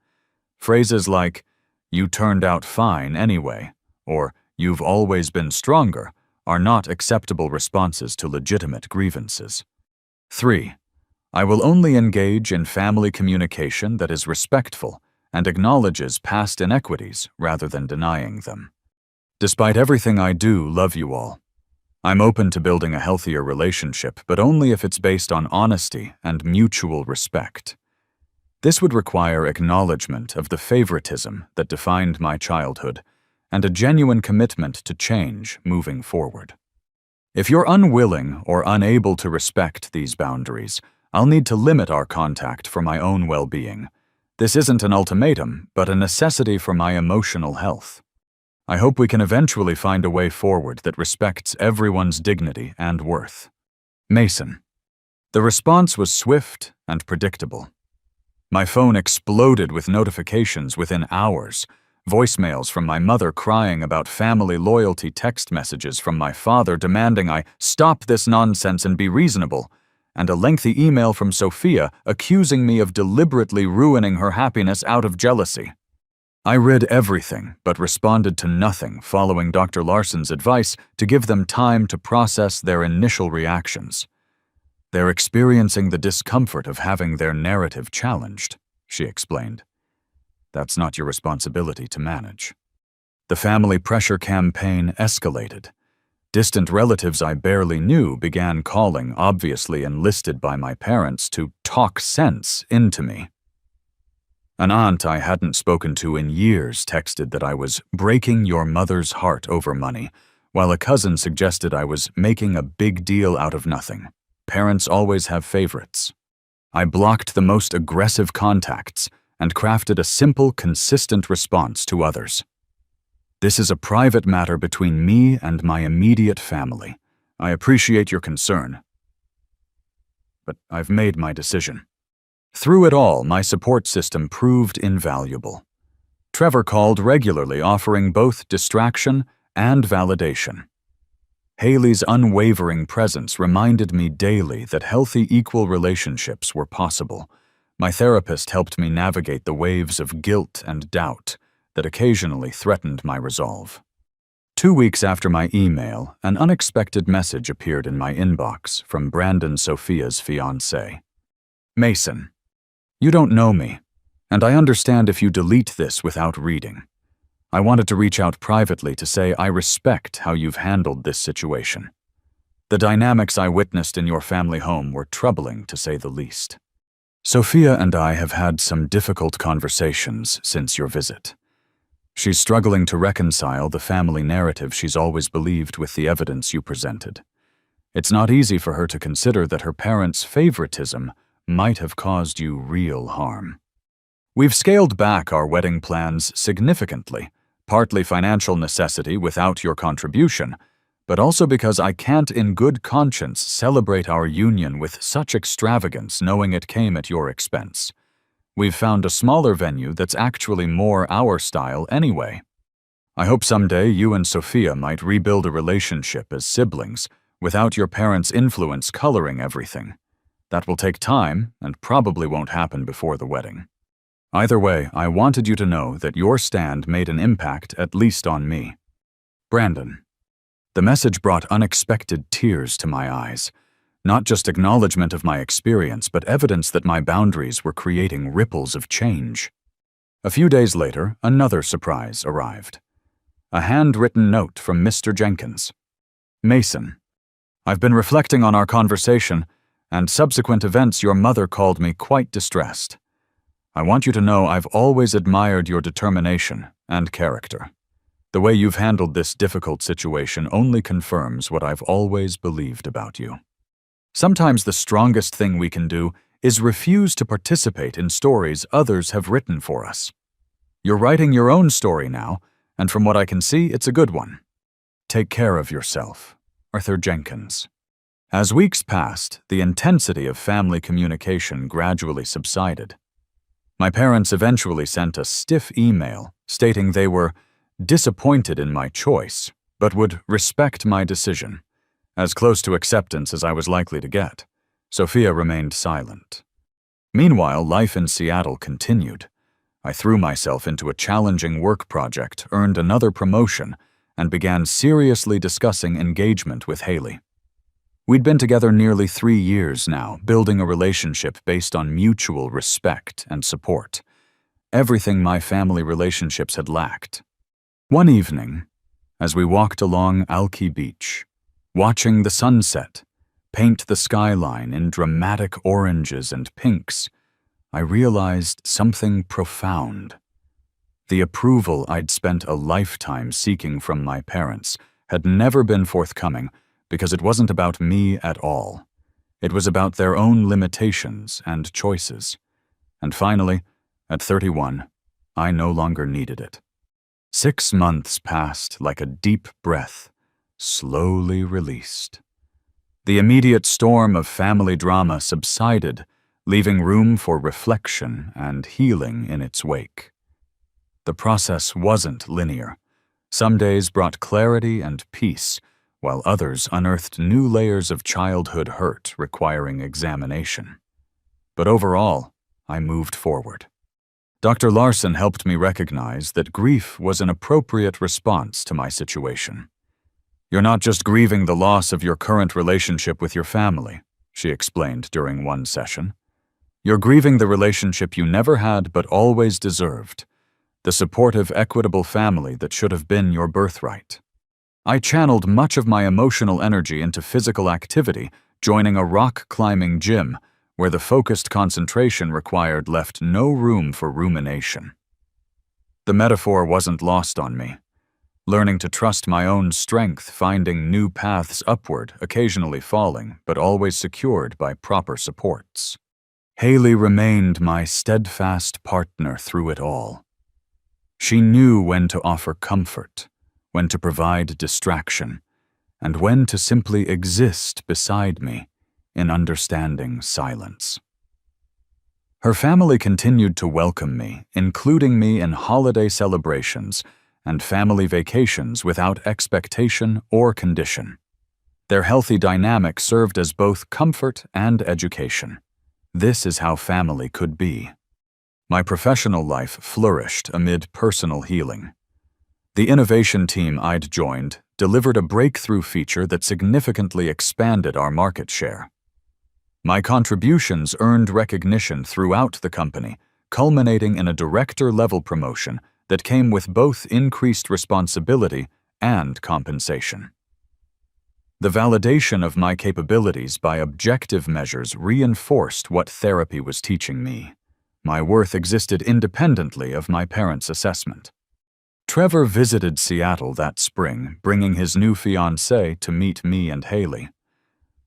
Phrases like, "You turned out fine anyway," or "You've always been stronger," are not acceptable responses to legitimate grievances. 3. I will only engage in family communication that is respectful and acknowledges past inequities rather than denying them. Despite everything I do, love you all. I'm open to building a healthier relationship, but only if it's based on honesty and mutual respect. This would require acknowledgement of the favoritism that defined my childhood and a genuine commitment to change moving forward. If you're unwilling or unable to respect these boundaries, I'll need to limit our contact for my own well-being. This isn't an ultimatum, but a necessity for my emotional health. I hope we can eventually find a way forward that respects everyone's dignity and worth. Mason. The response was swift and predictable. My phone exploded with notifications within hours, voicemails from my mother crying about family loyalty, text messages from my father demanding I stop this nonsense and be reasonable, and a lengthy email from Sophia accusing me of deliberately ruining her happiness out of jealousy. I read everything but responded to nothing, following Dr. Larson's advice to give them time to process their initial reactions. They're experiencing the discomfort of having their narrative challenged, she explained. That's not your responsibility to manage. The family pressure campaign escalated. Distant relatives I barely knew began calling, obviously enlisted by my parents, to talk sense into me. An aunt I hadn't spoken to in years texted that I was breaking your mother's heart over money, while a cousin suggested I was making a big deal out of nothing. Parents always have favorites. I blocked the most aggressive contacts and crafted a simple, consistent response to others. This is a private matter between me and my immediate family. I appreciate your concern, but I've made my decision. Through it all, my support system proved invaluable. Trevor called regularly, offering both distraction and validation. Haley's unwavering presence reminded me daily that healthy, equal relationships were possible. My therapist helped me navigate the waves of guilt and doubt that occasionally threatened my resolve. 2 weeks after my email, an unexpected message appeared in my inbox from Brandon Sophia's fiancé. Mason, you don't know me, and I understand if you delete this without reading. I wanted to reach out privately to say I respect how you've handled this situation. The dynamics I witnessed in your family home were troubling, to say the least. Sophia and I have had some difficult conversations since your visit. She's struggling to reconcile the family narrative she's always believed with the evidence you presented. It's not easy for her to consider that her parents' favoritism might have caused you real harm. We've scaled back our wedding plans significantly, partly financial necessity without your contribution, but also because I can't in good conscience celebrate our union with such extravagance knowing it came at your expense. We've found a smaller venue that's actually more our style anyway. I hope someday you and Sophia might rebuild a relationship as siblings without your parents' influence coloring everything. That will take time and probably won't happen before the wedding. Either way, I wanted you to know that your stand made an impact, at least on me. Brandon. The message brought unexpected tears to my eyes. Not just acknowledgement of my experience, but evidence that my boundaries were creating ripples of change. A few days later, another surprise arrived. A handwritten note from Mr. Jenkins. Mason, I've been reflecting on our conversation and subsequent events. Your mother called me quite distressed. I want you to know I've always admired your determination and character. The way you've handled this difficult situation only confirms what I've always believed about you. Sometimes the strongest thing we can do is refuse to participate in stories others have written for us. You're writing your own story now, and from what I can see, it's a good one. Take care of yourself. Arthur Jenkins. As weeks passed, the intensity of family communication gradually subsided. My parents eventually sent a stiff email stating they were disappointed in my choice, but would respect my decision, as close to acceptance as I was likely to get. Sophia remained silent. Meanwhile, life in Seattle continued. I threw myself into a challenging work project, earned another promotion, and began seriously discussing engagement with Haley. We'd been together nearly 3 years now, building a relationship based on mutual respect and support. Everything my family relationships had lacked. One evening, as we walked along Alki Beach, watching the sunset paint the skyline in dramatic oranges and pinks, I realized something profound. The approval I'd spent a lifetime seeking from my parents had never been forthcoming because it wasn't about me at all. It was about their own limitations and choices. And finally, at 31, I no longer needed it. 6 months passed like a deep breath, slowly released. The immediate storm of family drama subsided, leaving room for reflection and healing in its wake. The process wasn't linear. Some days brought clarity and peace, while others unearthed new layers of childhood hurt requiring examination. But overall, I moved forward. Dr. Larson helped me recognize that grief was an appropriate response to my situation. You're not just grieving the loss of your current relationship with your family, she explained during one session. You're grieving the relationship you never had but always deserved, the supportive, equitable family that should have been your birthright. I channeled much of my emotional energy into physical activity, joining a rock-climbing gym, where the focused concentration required left no room for rumination. The metaphor wasn't lost on me. Learning to trust my own strength, finding new paths upward, occasionally falling, but always secured by proper supports. Haley remained my steadfast partner through it all. She knew when to offer comfort, when to provide distraction, and when to simply exist beside me in understanding silence. Her family continued to welcome me, including me in holiday celebrations and family vacations without expectation or condition. Their healthy dynamic served as both comfort and education. This is how family could be. My professional life flourished amid personal healing. The innovation team I'd joined delivered a breakthrough feature that significantly expanded our market share. My contributions earned recognition throughout the company, culminating in a director-level promotion that came with both increased responsibility and compensation. The validation of my capabilities by objective measures reinforced what therapy was teaching me. My worth existed independently of my parents' assessment. Trevor visited Seattle that spring, bringing his new fiancée to meet me and Haley.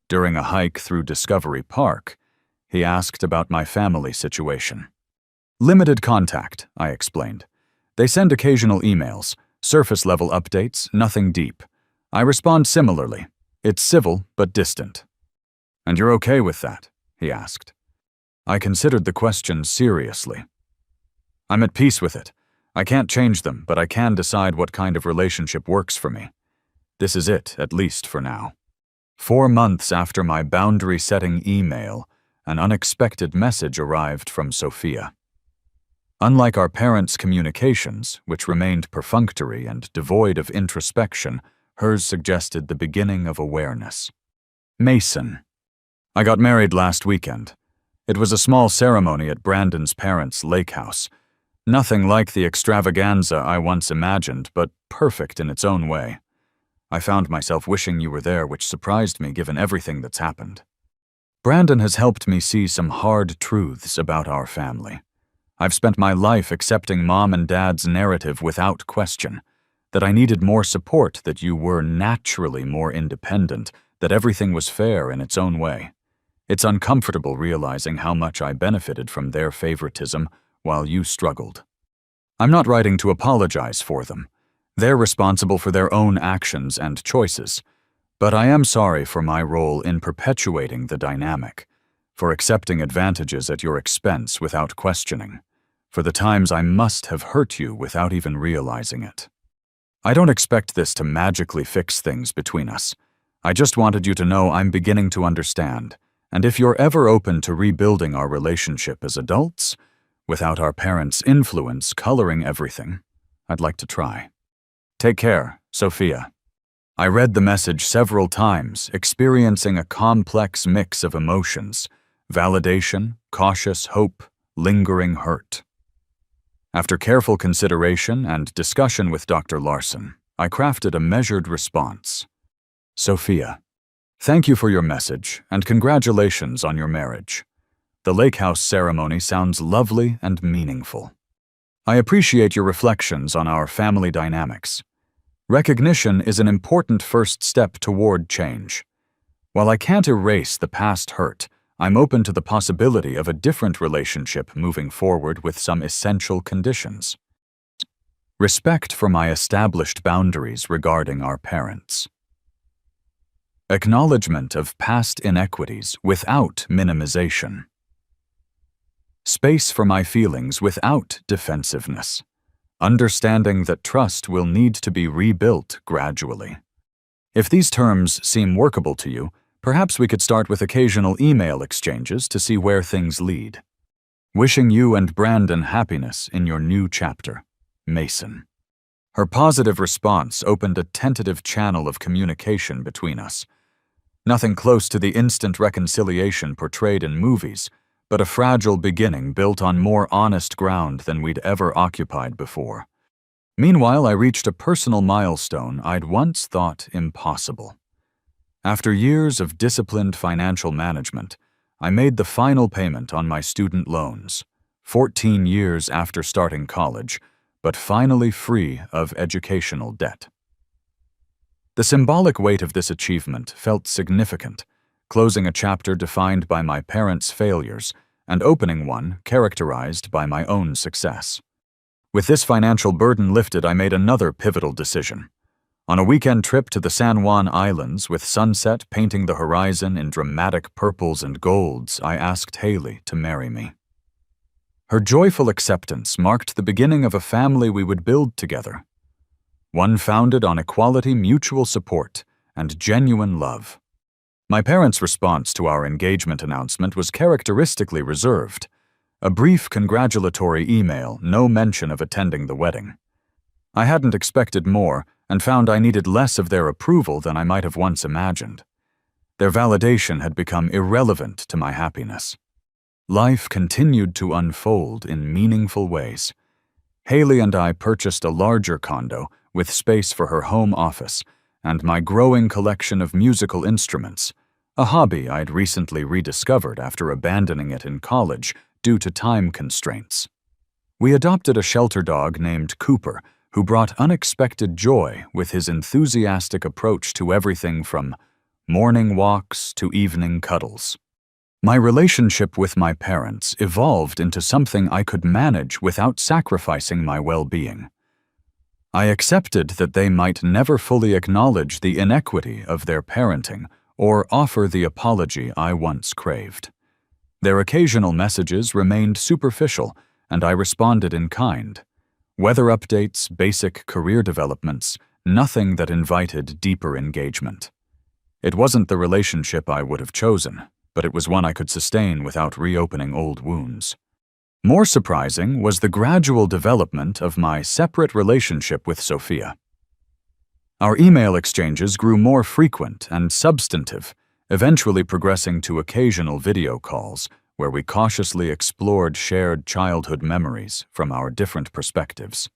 During a hike through Discovery Park, he asked about my family situation. Limited contact, I explained. They send occasional emails, surface-level updates, nothing deep. I respond similarly. It's civil, but distant. And you're okay with that? He asked. I considered the question seriously. I'm at peace with it. I can't change them, but I can decide what kind of relationship works for me. This is it, at least for now. 4 months after my boundary-setting email, an unexpected message arrived from Sophia. Unlike our parents' communications, which remained perfunctory and devoid of introspection, hers suggested the beginning of awareness. Mason. I got married last weekend. It was a small ceremony at Brandon's parents' lake house. Nothing like the extravaganza I once imagined, but perfect in its own way. I found myself wishing you were there, which surprised me given everything that's happened. Brandon has helped me see some hard truths about our family. I've spent my life accepting Mom and Dad's narrative without question, that I needed more support, that you were naturally more independent, that everything was fair in its own way. It's uncomfortable realizing how much I benefited from their favoritism while you struggled. I'm not writing to apologize for them. They're responsible for their own actions and choices. But I am sorry for my role in perpetuating the dynamic, for accepting advantages at your expense without questioning, for the times I must have hurt you without even realizing it. I don't expect this to magically fix things between us. I just wanted you to know I'm beginning to understand, and if you're ever open to rebuilding our relationship as adults, without our parents' influence coloring everything, I'd like to try. Take care, Sophia. I read the message several times, experiencing a complex mix of emotions: validation, cautious hope, lingering hurt. After careful consideration and discussion with Dr. Larson, I crafted a measured response. Sophia, thank you for your message, and congratulations on your marriage. The lake house ceremony sounds lovely and meaningful. I appreciate your reflections on our family dynamics. Recognition is an important first step toward change. While I can't erase the past hurt, I'm open to the possibility of a different relationship moving forward with some essential conditions. Respect for my established boundaries regarding our parents. Acknowledgement of past inequities without minimization. Space for my feelings without defensiveness. Understanding that trust will need to be rebuilt gradually. If these terms seem workable to you, perhaps we could start with occasional email exchanges to see where things lead. Wishing you and Brandon happiness in your new chapter, Mason. Her positive response opened a tentative channel of communication between us. Nothing close to the instant reconciliation portrayed in movies, but a fragile beginning built on more honest ground than we'd ever occupied before. Meanwhile, I reached a personal milestone I'd once thought impossible. After years of disciplined financial management, I made the final payment on my student loans, 14 years after starting college, but finally free of educational debt. The symbolic weight of this achievement felt significant, closing a chapter defined by my parents' failures and opening one characterized by my own success. With this financial burden lifted, I made another pivotal decision. On a weekend trip to the San Juan Islands with sunset painting the horizon in dramatic purples and golds, I asked Haley to marry me. Her joyful acceptance marked the beginning of a family we would build together, one founded on equality, mutual support, and genuine love. My parents' response to our engagement announcement was characteristically reserved. A brief congratulatory email, no mention of attending the wedding. I hadn't expected more and found I needed less of their approval than I might have once imagined. Their validation had become irrelevant to my happiness. Life continued to unfold in meaningful ways. Haley and I purchased a larger condo with space for her home office and my growing collection of musical instruments, a hobby I'd recently rediscovered after abandoning it in college due to time constraints. We adopted a shelter dog named Cooper, who brought unexpected joy with his enthusiastic approach to everything from morning walks to evening cuddles. My relationship with my parents evolved into something I could manage without sacrificing my well-being. I accepted that they might never fully acknowledge the inequity of their parenting or offer the apology I once craved. Their occasional messages remained superficial, and I responded in kind. Weather updates, basic career developments, nothing that invited deeper engagement. It wasn't the relationship I would have chosen, but it was one I could sustain without reopening old wounds. More surprising was the gradual development of my separate relationship with Sophia. Our email exchanges grew more frequent and substantive, eventually progressing to occasional video calls where we cautiously explored shared childhood memories from our different perspectives.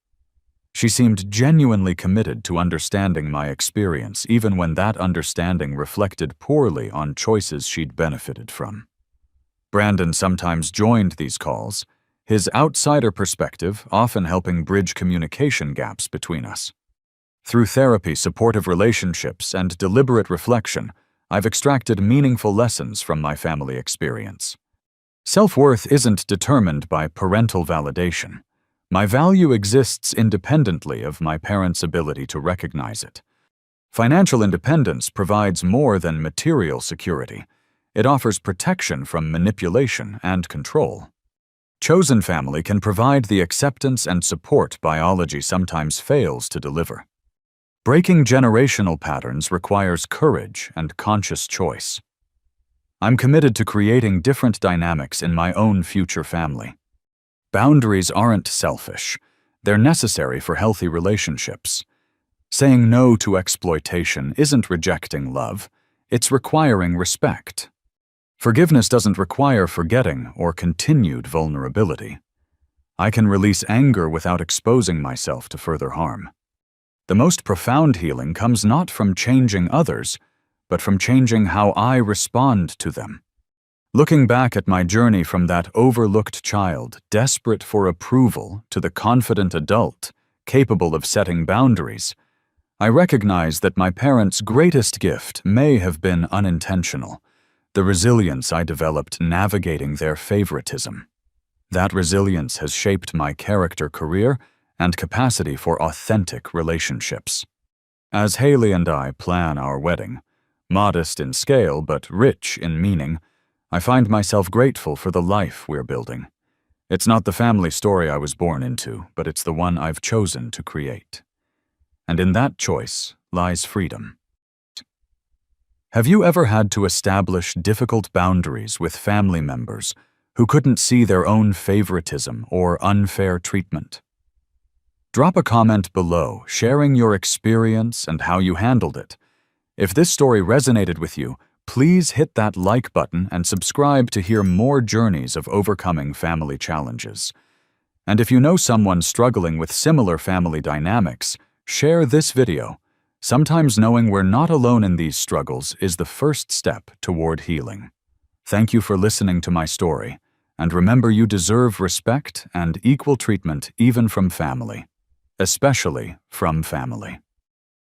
She seemed genuinely committed to understanding my experience, even when that understanding reflected poorly on choices she'd benefited from. Brandon sometimes joined these calls, his outsider perspective often helping bridge communication gaps between us. Through therapy, supportive relationships, and deliberate reflection, I've extracted meaningful lessons from my family experience. Self-worth isn't determined by parental validation. My value exists independently of my parents' ability to recognize it. Financial independence provides more than material security. It offers protection from manipulation and control. Chosen family can provide the acceptance and support biology sometimes fails to deliver. Breaking generational patterns requires courage and conscious choice. I'm committed to creating different dynamics in my own future family. Boundaries aren't selfish. They're necessary for healthy relationships. Saying no to exploitation isn't rejecting love, it's requiring respect. Forgiveness doesn't require forgetting or continued vulnerability. I can release anger without exposing myself to further harm. The most profound healing comes not from changing others, but from changing how I respond to them. Looking back at my journey from that overlooked child, desperate for approval, to the confident adult, capable of setting boundaries, I recognize that my parents' greatest gift may have been unintentional, the resilience I developed navigating their favoritism. That resilience has shaped my character, career, and capacity for authentic relationships. As Haley and I plan our wedding, modest in scale but rich in meaning, I find myself grateful for the life we're building. It's not the family story I was born into, but it's the one I've chosen to create. And in that choice lies freedom. Have you ever had to establish difficult boundaries with family members who couldn't see their own favoritism or unfair treatment? Drop a comment below, sharing your experience and how you handled it. If this story resonated with you, please hit that like button and subscribe to hear more journeys of overcoming family challenges. And if you know someone struggling with similar family dynamics, share this video. Sometimes knowing we're not alone in these struggles is the first step toward healing. Thank you for listening to my story, and remember you deserve respect and equal treatment even from family, especially from family.